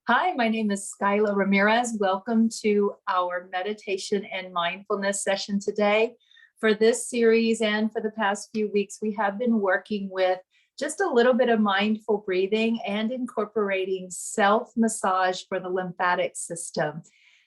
Hi, my name is Skyla Ramirez. Welcome to our meditation and mindfulness session today. For this series and for the past few weeks, we have been working with just a little bit of mindful breathing and incorporating self-massage for the lymphatic system.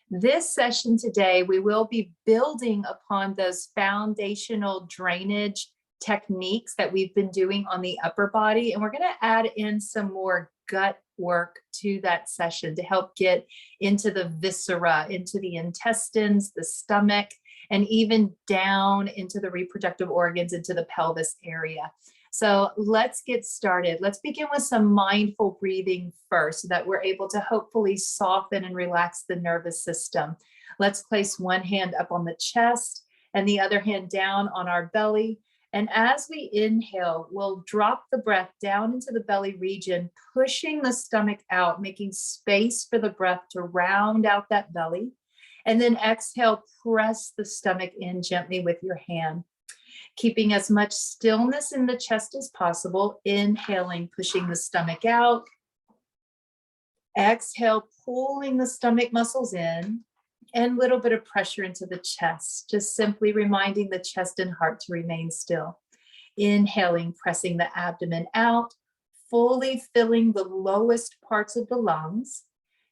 This session today, we will be building upon those foundational drainage techniques that we've been doing on the upper body, and we're going to add in some more gut work to that session to help get into the viscera, into the intestines, the stomach, and even down into the reproductive organs, into the pelvis area. So let's get started. Let's begin with some mindful breathing first so that we're able to hopefully soften and relax the nervous system. Let's place one hand up on the chest and the other hand down on our belly. And as we inhale, we'll drop the breath down into the belly region, pushing the stomach out, making space for the breath to round out that belly. And then exhale, press the stomach in gently with your hand, keeping as much stillness in the chest as possible. Inhaling, pushing the stomach out. Exhale, pulling the stomach muscles in. And a little bit of pressure into the chest, just simply reminding the chest and heart to remain still. Inhaling, pressing the abdomen out, fully filling the lowest parts of the lungs.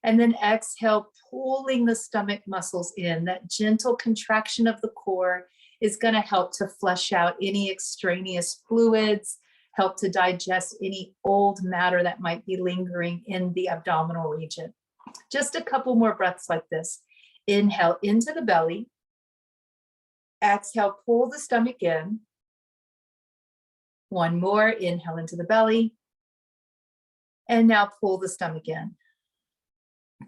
And then exhale, pulling the stomach muscles in. That gentle contraction of the core is going to help to flush out any extraneous fluids, help to digest any old matter that might be lingering in the abdominal region. Just a couple more breaths like this. Inhale into the belly. Exhale, pull the stomach in. One more, inhale into the belly. And now pull the stomach in.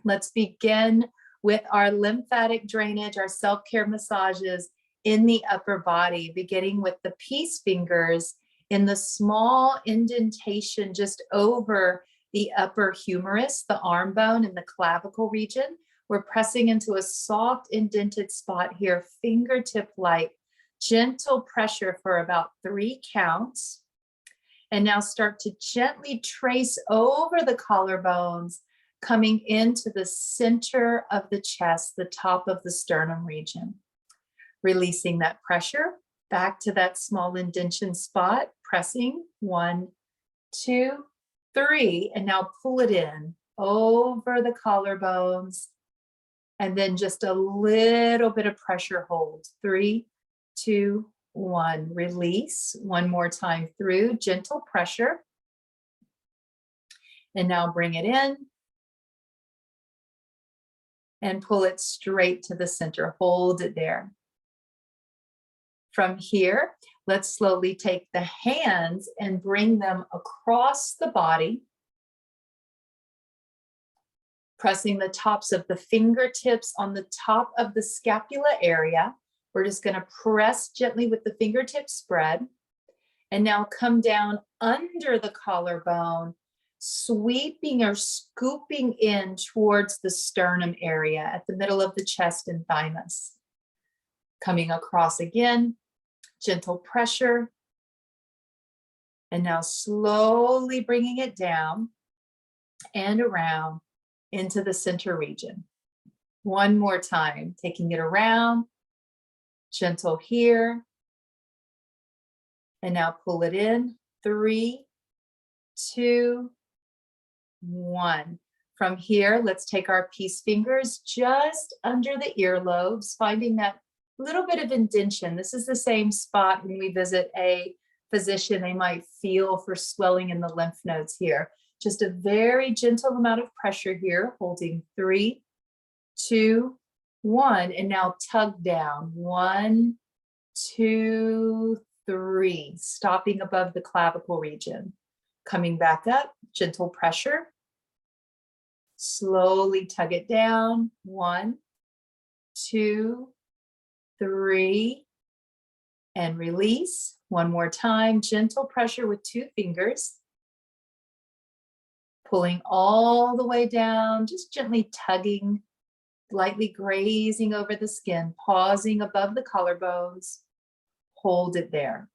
Let's begin with our lymphatic drainage, our self-care massages in the upper body, beginning with the peace fingers in the small indentation just over the upper humerus, the arm bone and the clavicle region. We're pressing into a soft indented spot here, fingertip-like, gentle pressure for about 3 counts. And now start to gently trace over the collarbones, coming into the center of the chest, the top of the sternum region. Releasing that pressure back to that small indentation spot, pressing 1, 2, 3, and now pull it in over the collarbones. And then just a little bit of pressure hold. 3, 2, 1. Release. One more time through. Gentle pressure. And now bring it in. And pull it straight to the center. Hold it there. From here, let's slowly take the hands and bring them across the body. Pressing the tops of the fingertips on the top of the scapula area. We're just going to press gently with the fingertips spread. And now come down under the collarbone, sweeping or scooping in towards the sternum area at the middle of the chest and thymus. Coming across again, gentle pressure. And now slowly bringing it down and around into the center region. One more time, taking it around, gentle here. And now pull it in, 3, 2, 1. From here, let's take our peace fingers just under the earlobes, finding that little bit of indentation. This is the same spot when we visit a physician, they might feel for swelling in the lymph nodes here. Just a very gentle amount of pressure here, holding 3, 2, 1, and now tug down. 1, 2, 3, stopping above the clavicle region. Coming back up, gentle pressure. Slowly tug it down. 1, 2, 3, and release. One more time, gentle pressure with 2 fingers. Pulling all the way down, just gently tugging, lightly grazing over the skin, pausing above the collarbones. Hold it there.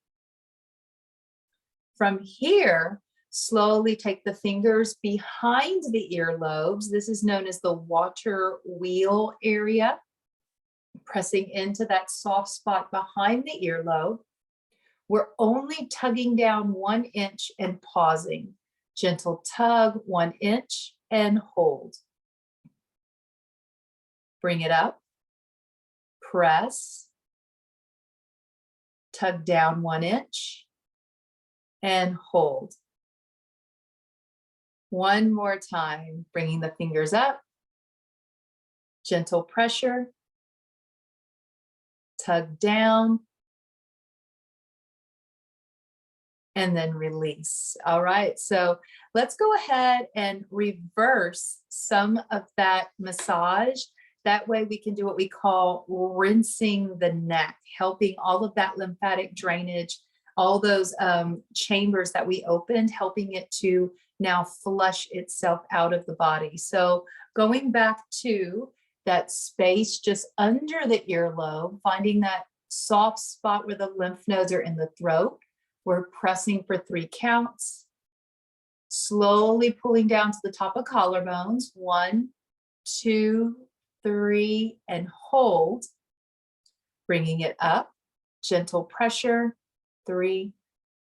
From here, Slowly take the fingers behind the earlobes. This is known as the water wheel area. Pressing into that soft spot behind the earlobe. We're only tugging down 1 inch and pausing. Gentle tug, 1 inch, and hold. Bring it up. Press. Tug down 1 inch, and hold. One more time, bringing the fingers up. Gentle pressure. Tug down. And then release. All right, so let's go ahead and reverse some of that massage. That way we can do what we call rinsing the neck, helping all of that lymphatic drainage, all those chambers that we opened, helping it to now flush itself out of the body. So going back to that space just under the earlobe, finding that soft spot where the lymph nodes are in the throat. We're pressing for 3 counts. Slowly pulling down to the top of collarbones. 1, 2, 3, and hold. Bringing it up. Gentle pressure. 3,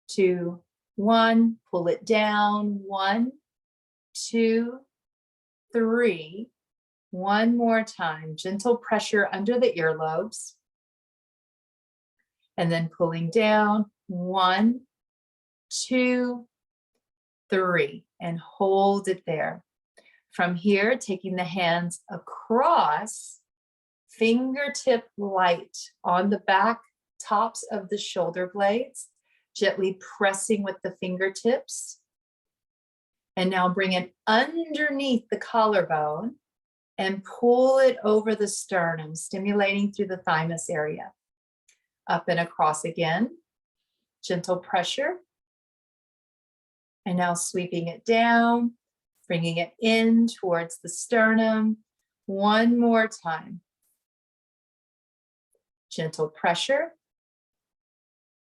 2, 1. Pull it down. 1, 2, 3. One more time. Gentle pressure under the earlobes. And then pulling down. 1, 2, 3, and hold it there. From here, taking the hands across, fingertip light on the back tops of the shoulder blades, gently pressing with the fingertips. And now bring it underneath the collarbone and pull it over the sternum, stimulating through the thymus area. Up and across again. Gentle pressure. And now sweeping it down, bringing it in towards the sternum. One more time. Gentle pressure.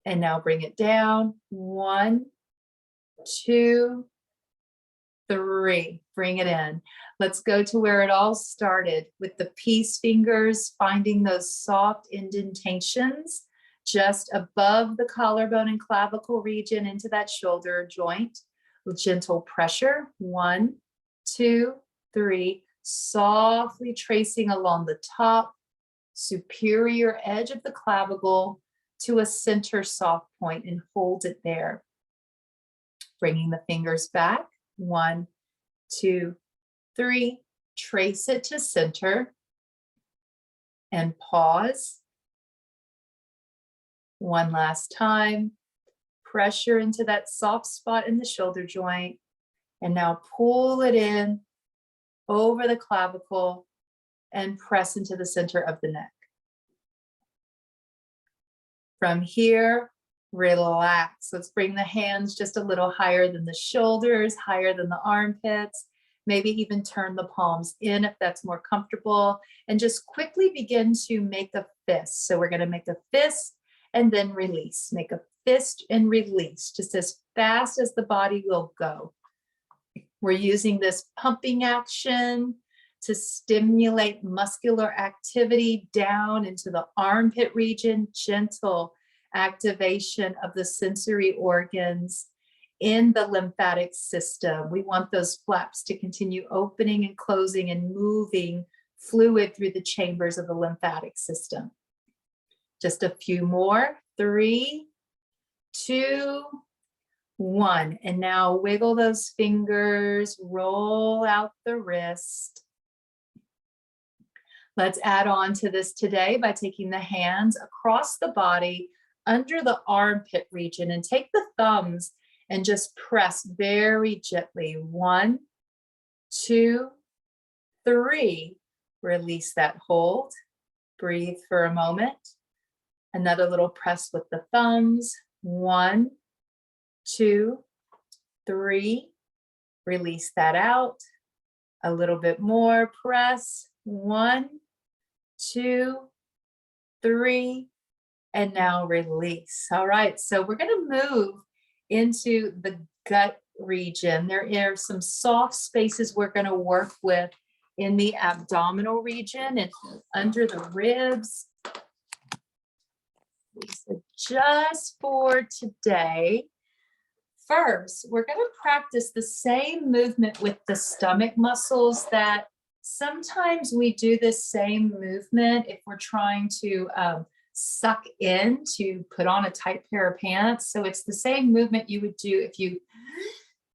And now bring it down. 1, 2, 3. Bring it in. Let's go to where it all started with the peace fingers, finding those soft indentations just above the collarbone and clavicle region into that shoulder joint with gentle pressure. 1, 2, 3, softly tracing along the top, superior edge of the clavicle to a center soft point and hold it there. Bringing the fingers back. 1, 2, 3, trace it to center and pause. One last time, pressure into that soft spot in the shoulder joint, and now pull it in over the clavicle and press into the center of the neck. From here, relax. Let's bring the hands just a little higher than the shoulders, higher than the armpits. Maybe even turn the palms in if that's more comfortable, and just quickly begin to make a fist. So we're going to make a fist and then release. Make a fist and release, just as fast as the body will go. We're using this pumping action to stimulate muscular activity down into the armpit region, gentle activation of the sensory organs in the lymphatic system. We want those flaps to continue opening and closing and moving fluid through the chambers of the lymphatic system. Just a few more. 3, 2, 1. And now wiggle those fingers, roll out the wrist. Let's add on to this today by taking the hands across the body under the armpit region and take the thumbs and just press very gently. 1, 2, 3. Release that hold. Breathe for a moment. Another little press with the thumbs. 1, 2, 3. Release that out. A little bit more. Press. 1, 2, 3. And now release. All right, so we're going to move into the gut region. There are some soft spaces we're going to work with in the abdominal region and under the ribs. So just for today, first, we're going to practice the same movement with the stomach muscles that sometimes we do this same movement if we're trying to suck in to put on a tight pair of pants. So it's the same movement you would do if you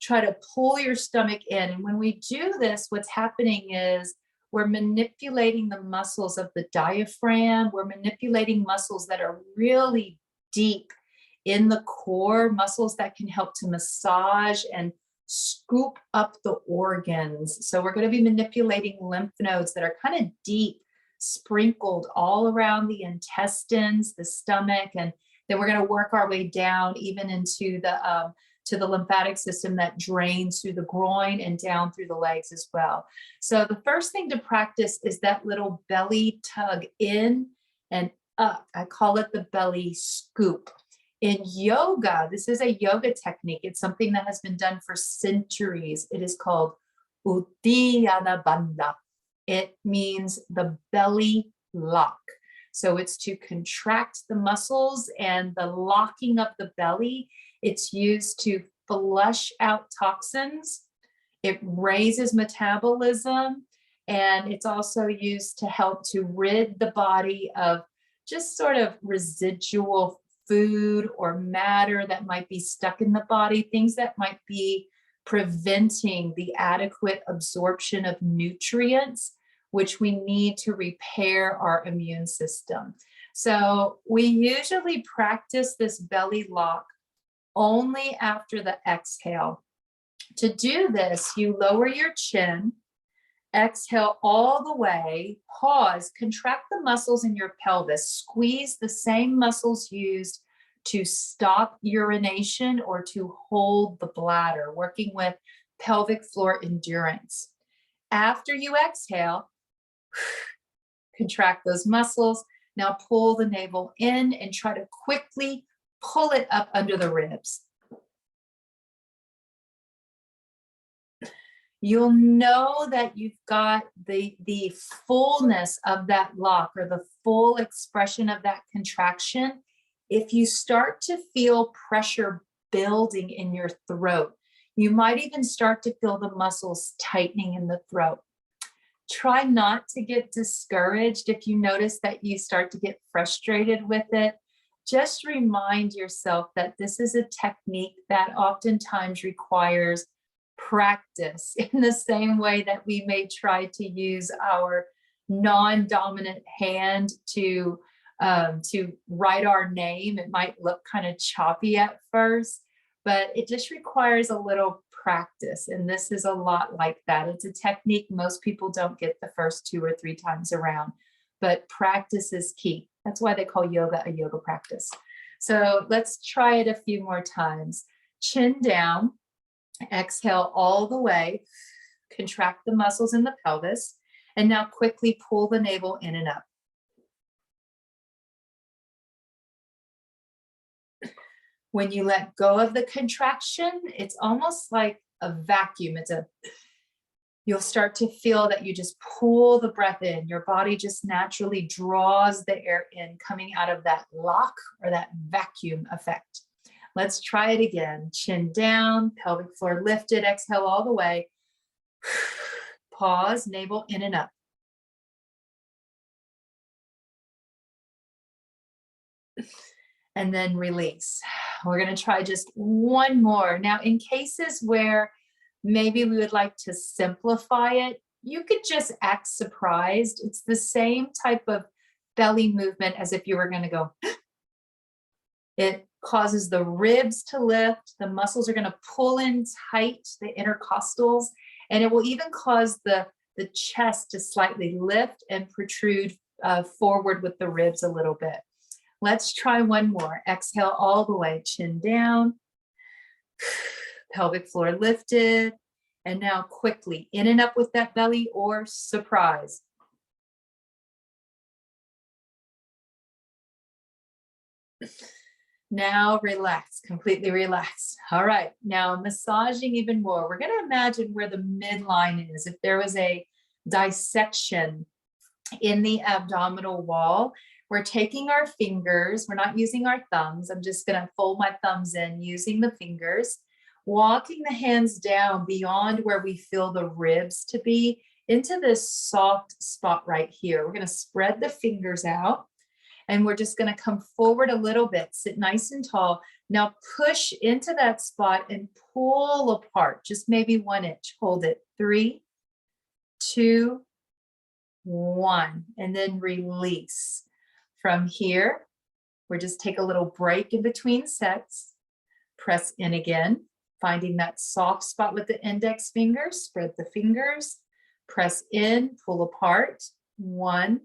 try to pull your stomach in. And when we do this, what's happening is we're manipulating the muscles of the diaphragm. We're manipulating muscles that are really deep in the core, muscles that can help to massage and scoop up the organs. So we're going to be manipulating lymph nodes that are kind of deep, sprinkled all around the intestines, the stomach, and then we're going to work our way down even into the lymphatic system that drains through the groin and down through the legs as well. So the first thing to practice is that little belly tug in and up. I call it the belly scoop. In yoga, this is a yoga technique. It's something that has been done for centuries. It is called Uddiyana Bandha. It means the belly lock. So it's to contract the muscles and the locking of the belly. It's used to flush out toxins. It raises metabolism. And it's also used to help to rid the body of just sort of residual food or matter that might be stuck in the body, things that might be preventing the adequate absorption of nutrients, which we need to repair our immune system. So we usually practice this belly lock only after the exhale. To do this, you lower your chin, exhale all the way, pause, contract the muscles in your pelvis, squeeze the same muscles used to stop urination or to hold the bladder, working with pelvic floor endurance. After you exhale, contract those muscles. Now pull the navel in and try to quickly pull it up under the ribs. You'll know that you've got the fullness of that lock or the full expression of that contraction if you start to feel pressure building in your throat. You might even start to feel the muscles tightening in the throat. Try not to get discouraged if you notice that you start to get frustrated with it. Just remind yourself that this is a technique that oftentimes requires practice in the same way that we may try to use our non-dominant hand to write our name. It might look kind of choppy at first, but it just requires a little practice. And this is a lot like that. It's a technique most people don't get the first 2 or 3 times around, but practice is key. That's why they call yoga a yoga practice. So let's try it a few more times. Chin down, exhale all the way, contract the muscles in the pelvis, and now quickly pull the navel in and up. When you let go of the contraction, it's almost like a vacuum. You'll start to feel that you just pull the breath in. Your body just naturally draws the air in, coming out of that lock or that vacuum effect. Let's try it again. Chin down, pelvic floor lifted, exhale all the way. Pause, navel in and up. And then release. We're going to try just one more. Now, in cases where maybe we would like to simplify it, you could just act surprised. It's the same type of belly movement as if you were going to go. It causes the ribs to lift. The muscles are going to pull in tight, the intercostals, and it will even cause the chest to slightly lift and protrude forward with the ribs a little bit. Let's try one more. Exhale all the way, chin down, pelvic floor lifted, and now quickly in and up with that belly or surprise. Now relax, completely relax. All right, now massaging even more. We're going to imagine where the midline is. If there was a dissection in the abdominal wall, we're taking our fingers. We're not using our thumbs. I'm just going to fold my thumbs in using the fingers, walking the hands down beyond where we feel the ribs to be into this soft spot right here. We're going to spread the fingers out. And we're just going to come forward a little bit, sit nice and tall. Now push into that spot and pull apart, just maybe 1 inch. Hold it. 3, 2, 1, and then release. From here, we're just take a little break in between sets. Press in again, finding that soft spot with the index finger. Spread the fingers. Press in, pull apart. 1,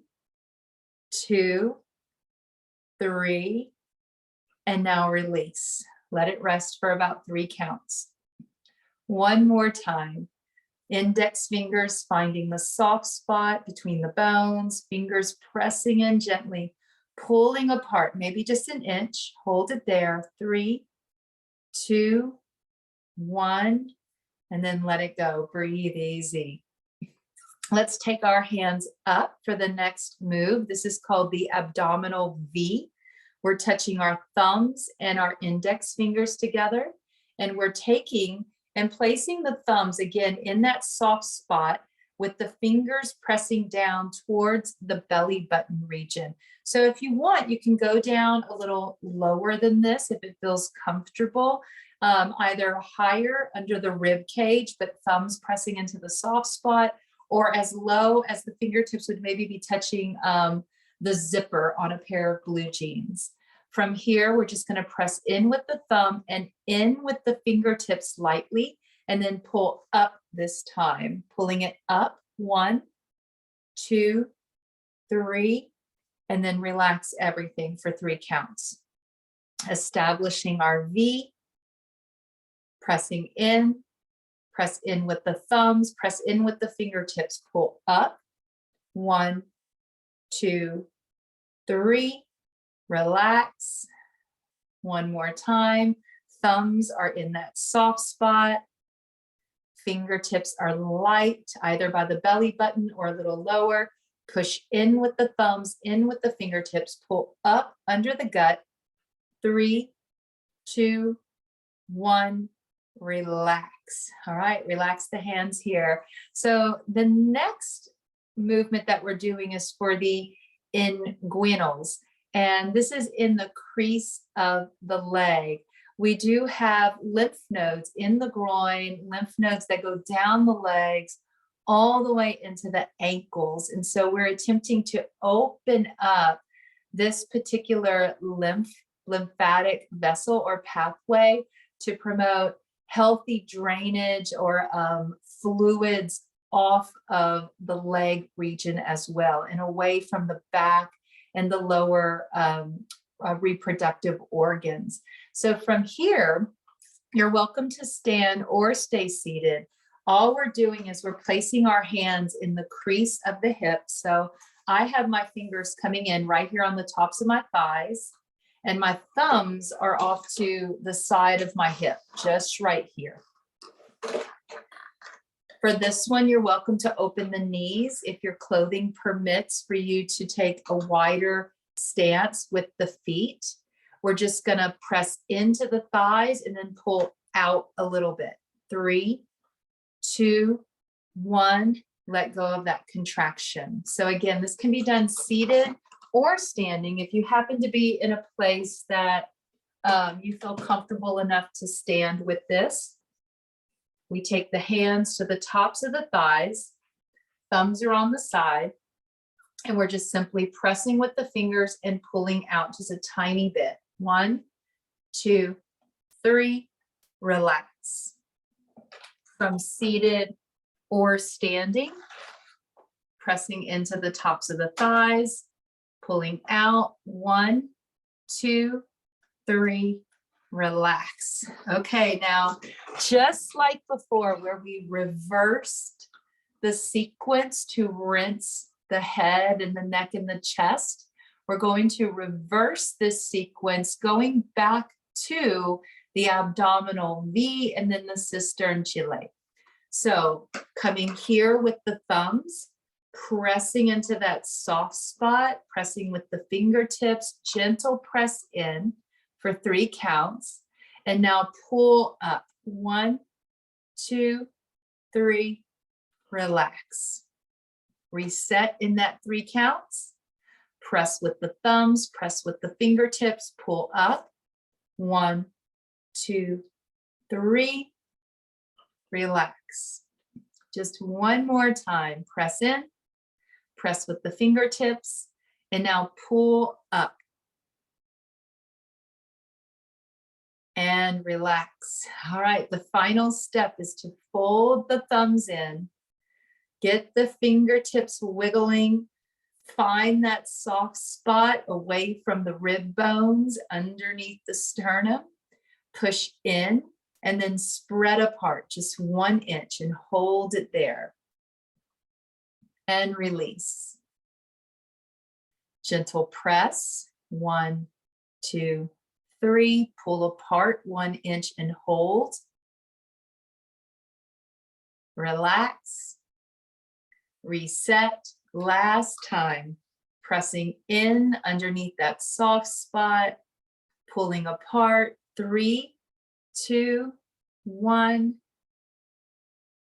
2, 3, and now release. Let it rest for about 3 counts. One more time. Index fingers finding the soft spot between the bones, fingers pressing in gently, pulling apart, maybe just 1 inch. Hold it there. 3, 2, 1, and then let it go. Breathe easy. Let's take our hands up for the next move. This is called the Abdominal V. We're touching our thumbs and our index fingers together, and we're taking and placing the thumbs again in that soft spot with the fingers pressing down towards the belly button region. So if you want, you can go down a little lower than this if it feels comfortable, either higher under the rib cage, but thumbs pressing into the soft spot, or as low as the fingertips would maybe be touching the zipper on a pair of blue jeans. From here, we're just going to press in with the thumb and in with the fingertips lightly, and then pull up this time, pulling it up. 1, 2, 3, and then relax everything for 3 counts. Establishing our V, pressing in. Press in with the thumbs, press in with the fingertips, pull up. 1, 2, 3, relax. One more time. Thumbs are in that soft spot. Fingertips are light, either by the belly button or a little lower. Push in with the thumbs, in with the fingertips, pull up under the gut. 3, 2, 1. Relax. All right, relax the hands here. So the next movement that we're doing is for the inguinals, and this is in the crease of the leg. We do have lymph nodes in the groin, lymph nodes that go down the legs all the way into the ankles. And so we're attempting to open up this particular lymphatic vessel or pathway to promote healthy drainage or fluids off of the leg region as well, and away from the back and the lower reproductive organs. So from here, you're welcome to stand or stay seated. All we're doing is we're placing our hands in the crease of the hips. So I have my fingers coming in right here on the tops of my thighs, and my thumbs are off to the side of my hip, just right here. For this one, you're welcome to open the knees if your clothing permits for you to take a wider stance with the feet. We're just gonna press into the thighs and then pull out a little bit. 3, 2, 1, let go of that contraction. So again, this can be done seated or standing. If you happen to be in a place that you feel comfortable enough to stand with this, we take the hands to the tops of the thighs, thumbs are on the side, and we're just simply pressing with the fingers and pulling out just a tiny bit. 1, 2, 3, relax. From seated or standing, pressing into the tops of the thighs, pulling out. 1, 2, 3, relax. Okay, now just like before where we reversed the sequence to rinse the head and the neck and the chest, we're going to reverse this sequence, going back to the abdominal V and then the cistern chile. So coming here with the thumbs, pressing into that soft spot, pressing with the fingertips, gentle press in for 3 counts. And now pull up. 1, 2, 3, relax. Reset in that 3 counts. Press with the thumbs, press with the fingertips, pull up. 1, 2, 3, relax. Just one more time. Press in, press with the fingertips, and now pull up. And relax. All right, the final step is to fold the thumbs in, get the fingertips wiggling, find that soft spot away from the rib bones underneath the sternum, push in, and then spread apart just 1 inch and hold it there. And release. Gentle press, 1, 2, 3, pull apart 1 inch and hold. Relax. Reset. Last time, pressing in underneath that soft spot, pulling apart. 3, 2, 1,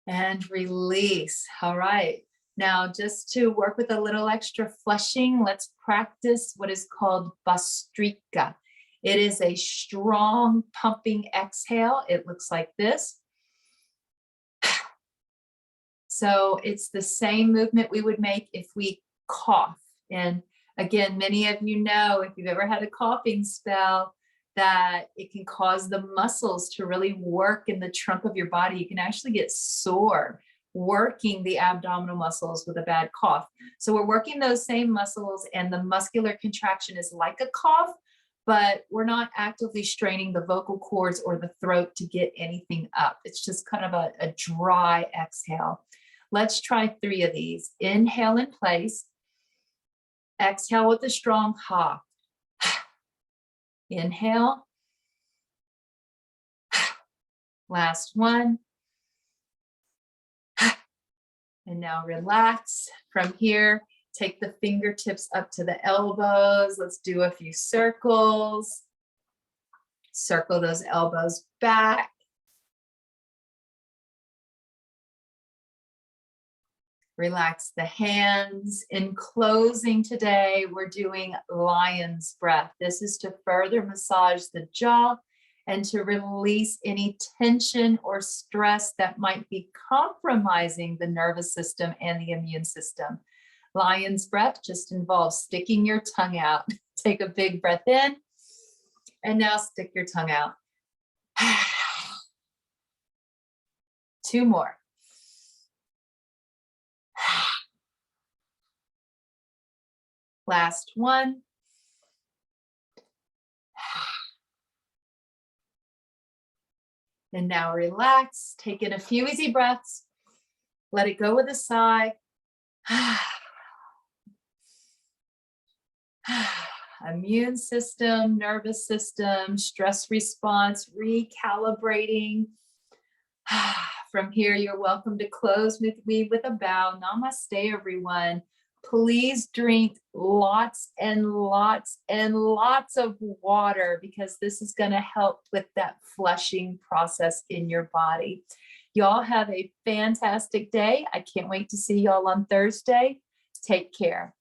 and release. All right. Now, just to work with a little extra flushing, let's practice what is called Bastrika. It is a strong pumping exhale. It looks like this. So it's the same movement we would make if we cough. And again, many of you know, if you've ever had a coughing spell, that it can cause the muscles to really work in the trunk of your body. You can actually get sore working the abdominal muscles with a bad cough. So we're working those same muscles, and the muscular contraction is like a cough, but we're not actively straining the vocal cords or the throat to get anything up. It's just kind of a dry exhale. Let's try 3 of these. Inhale in place. Exhale with a strong ha. Inhale. Last one. And now relax. From here, take the fingertips up to the elbows. Let's do a few circles. Circle those elbows back. Relax the hands. In closing today, we're doing lion's breath. This is to further massage the jaw and to release any tension or stress that might be compromising the nervous system and the immune system. Lion's breath just involves sticking your tongue out. Take a big breath in, and now stick your tongue out. 2 more. Last one. And now relax. Take in a few easy breaths. Let it go with a sigh. Immune system, nervous system, stress response, recalibrating. From here, you're welcome to close with me with a bow. Namaste, everyone. Please drink lots and lots and lots of water, because this is going to help with that flushing process in your body. Y'all have a fantastic day. I can't wait to see y'all on Thursday. Take care.